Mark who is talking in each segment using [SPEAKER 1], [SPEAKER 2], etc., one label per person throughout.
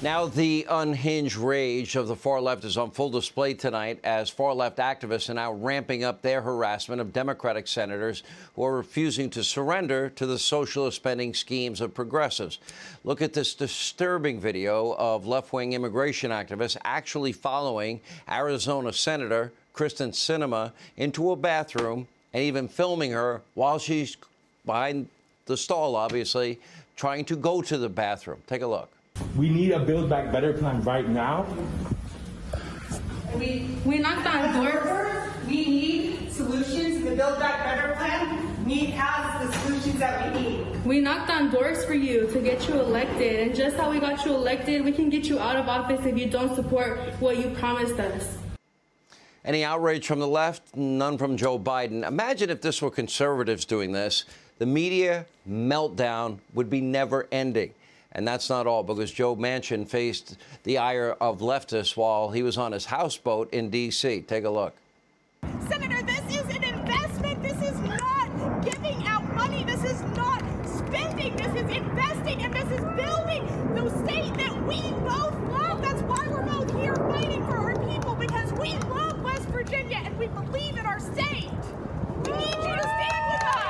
[SPEAKER 1] Now, the unhinged rage of the far left is on full display tonight as far left activists are now ramping up their harassment of Democratic senators who are refusing to surrender to the socialist spending schemes of progressives. Look at this disturbing video of left-wing immigration activists actually following Arizona Senator Sinema into a bathroom and even filming her while she's behind the stall, obviously, trying to go to the bathroom. Take a look.
[SPEAKER 2] We need a Build Back Better plan right now.
[SPEAKER 3] We knocked on doors. We need solutions. The Build Back Better plan has the solutions that we need.
[SPEAKER 4] We knocked on doors for you to get you elected, and just how we got you elected, we can get you out of office if you don't support what you promised us.
[SPEAKER 1] Any outrage from the left? None from Joe Biden. Imagine if this were conservatives doing this. The media meltdown would be never ending. And that's not all, because Joe Manchin faced the ire of leftists while he was on his houseboat in D.C. Take a look.
[SPEAKER 5] Senator, this is an investment. This is not giving out money. This is not spending. This is investing, and this is building the state that we both love. That's why we're both here fighting for our people, because we love West Virginia and we believe in our state. We need you to stand with us.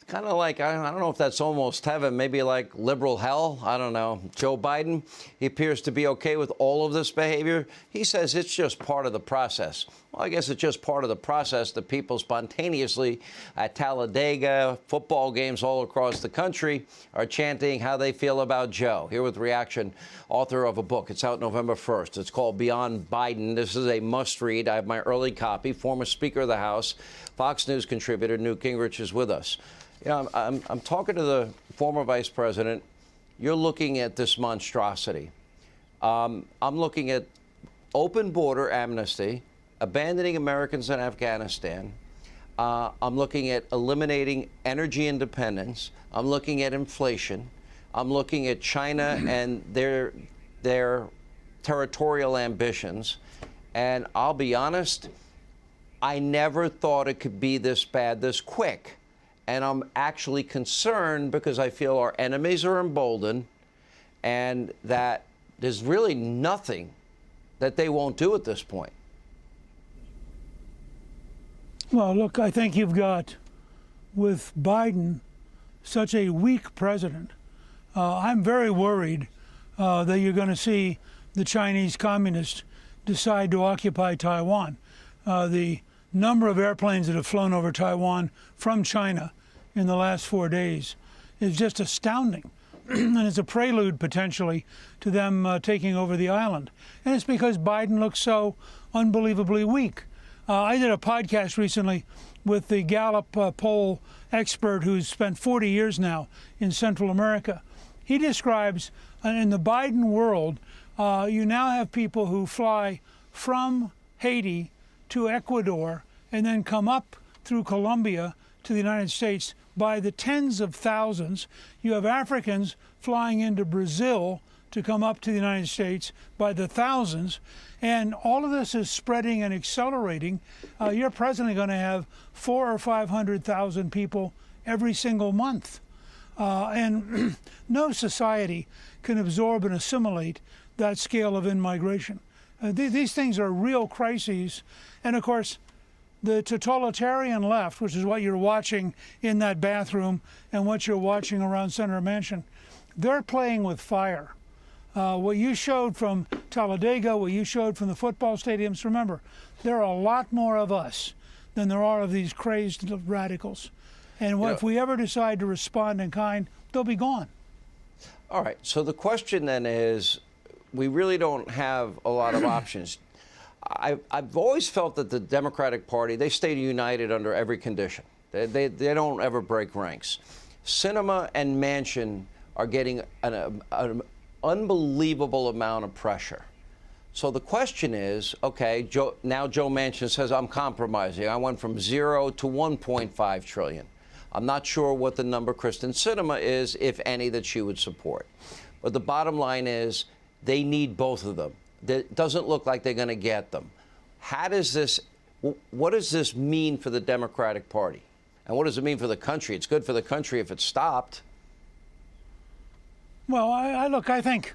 [SPEAKER 1] Kind of like, I don't know if that's almost heaven, maybe like liberal hell. I don't know. Joe Biden, he appears to be okay with all of this behavior. He says it's just part of the process. Well, I guess it's just part of the process that people spontaneously at Talladega, football games all across the country are chanting how they feel about Joe. Here with reaction, author of a book. It's out November 1st. It's called Beyond Biden. This is a must-read. I have my early copy. Former Speaker of the House, Fox News contributor Newt Gingrich is with us. You know, I'm talking to the former vice president. You're looking at this monstrosity. I'm looking at open border amnesty, abandoning Americans in Afghanistan. I'm looking at eliminating energy independence. I'm looking at inflation. I'm looking at China and their territorial ambitions. And I'll be honest, I never thought it could be this bad, this quick. And I'm actually concerned because I feel our enemies are emboldened and that there's really nothing that they won't do at this point.
[SPEAKER 6] Well, look, I think you've got, with Biden, such a weak president. I'm very worried that you're going to see the Chinese communists decide to occupy Taiwan. The number of airplanes that have flown over Taiwan from China in the last 4 days is just astounding. And it's a prelude, potentially, to them taking over the island. And it's because Biden looks so unbelievably weak. I did a podcast recently with the Gallup poll expert who's spent 40 years now in Central America. He describes, in the Biden world, you now have people who fly from Haiti to Ecuador and then come up through Colombia to the United States by the tens of thousands. You have Africans flying into Brazil to come up to the United States by the thousands. And all of this is spreading and accelerating. You're presently going to have 400,000 or 500,000 people every single month. And no society can absorb and assimilate that scale of in-migration. These things are real crises. And of course, the totalitarian left, which is what you're watching in that bathroom and what you're watching around Senator Manchin, they're playing with fire. What you showed from Talladega, what you showed from the football stadiums, remember, there are a lot more of us than there are of these crazed radicals. And if we ever decide to respond in kind, they'll be gone.
[SPEAKER 1] All right. So the question then is, we really don't have a lot of options. I've always felt that the Democratic Party, they stay united under every condition. They don't ever break ranks. Sinema and Manchin are getting an unbelievable amount of pressure. So the question is, okay, now Joe Manchin says, I'm compromising. I went from 0 to 1.5 trillion. I'm not sure what the number Kyrsten Sinema is, if any, that she would support. But the bottom line is they need both of them. It doesn't look like they're going to get them. What does this mean for the Democratic Party? And what does it mean for the country? It's good for the country if it stopped.
[SPEAKER 6] Well, I think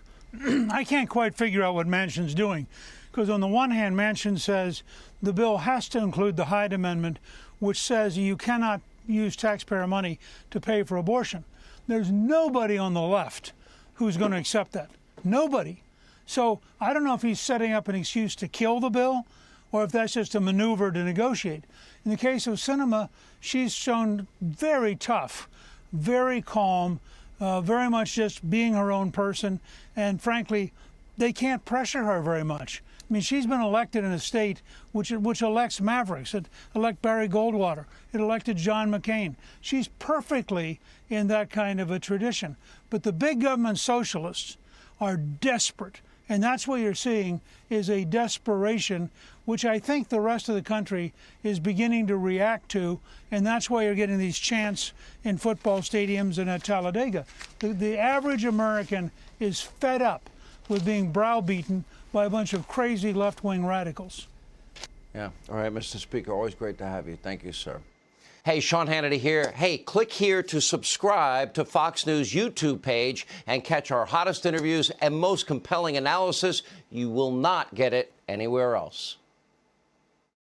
[SPEAKER 6] I can't quite figure out what Manchin's doing, because on the one hand, Manchin says the bill has to include the Hyde Amendment, which says you cannot use taxpayer money to pay for abortion. There's nobody on the left who's going to accept that. Nobody. So I don't know if he's setting up an excuse to kill the bill or if that's just a maneuver to negotiate. In the case of Sinema, she's shown very tough, very calm, very much just being her own person. And frankly, they can't pressure her very much. I mean, she's been elected in a state which elects mavericks. It elected Barry Goldwater. It elected John McCain. She's perfectly in that kind of a tradition. But the big government socialists are desperate. And that's what you're seeing is a desperation, which I think the rest of the country is beginning to react to. And that's why you're getting these chants in football stadiums and at Talladega. The average American is fed up with being browbeaten by a bunch of crazy left-wing radicals.
[SPEAKER 1] Yeah. All right, Mr. Speaker, always great to have you. Thank you, sir. Hey, Sean Hannity here. Hey, click here to subscribe to Fox News YouTube page and catch our hottest interviews and most compelling analysis. You will not get it anywhere else.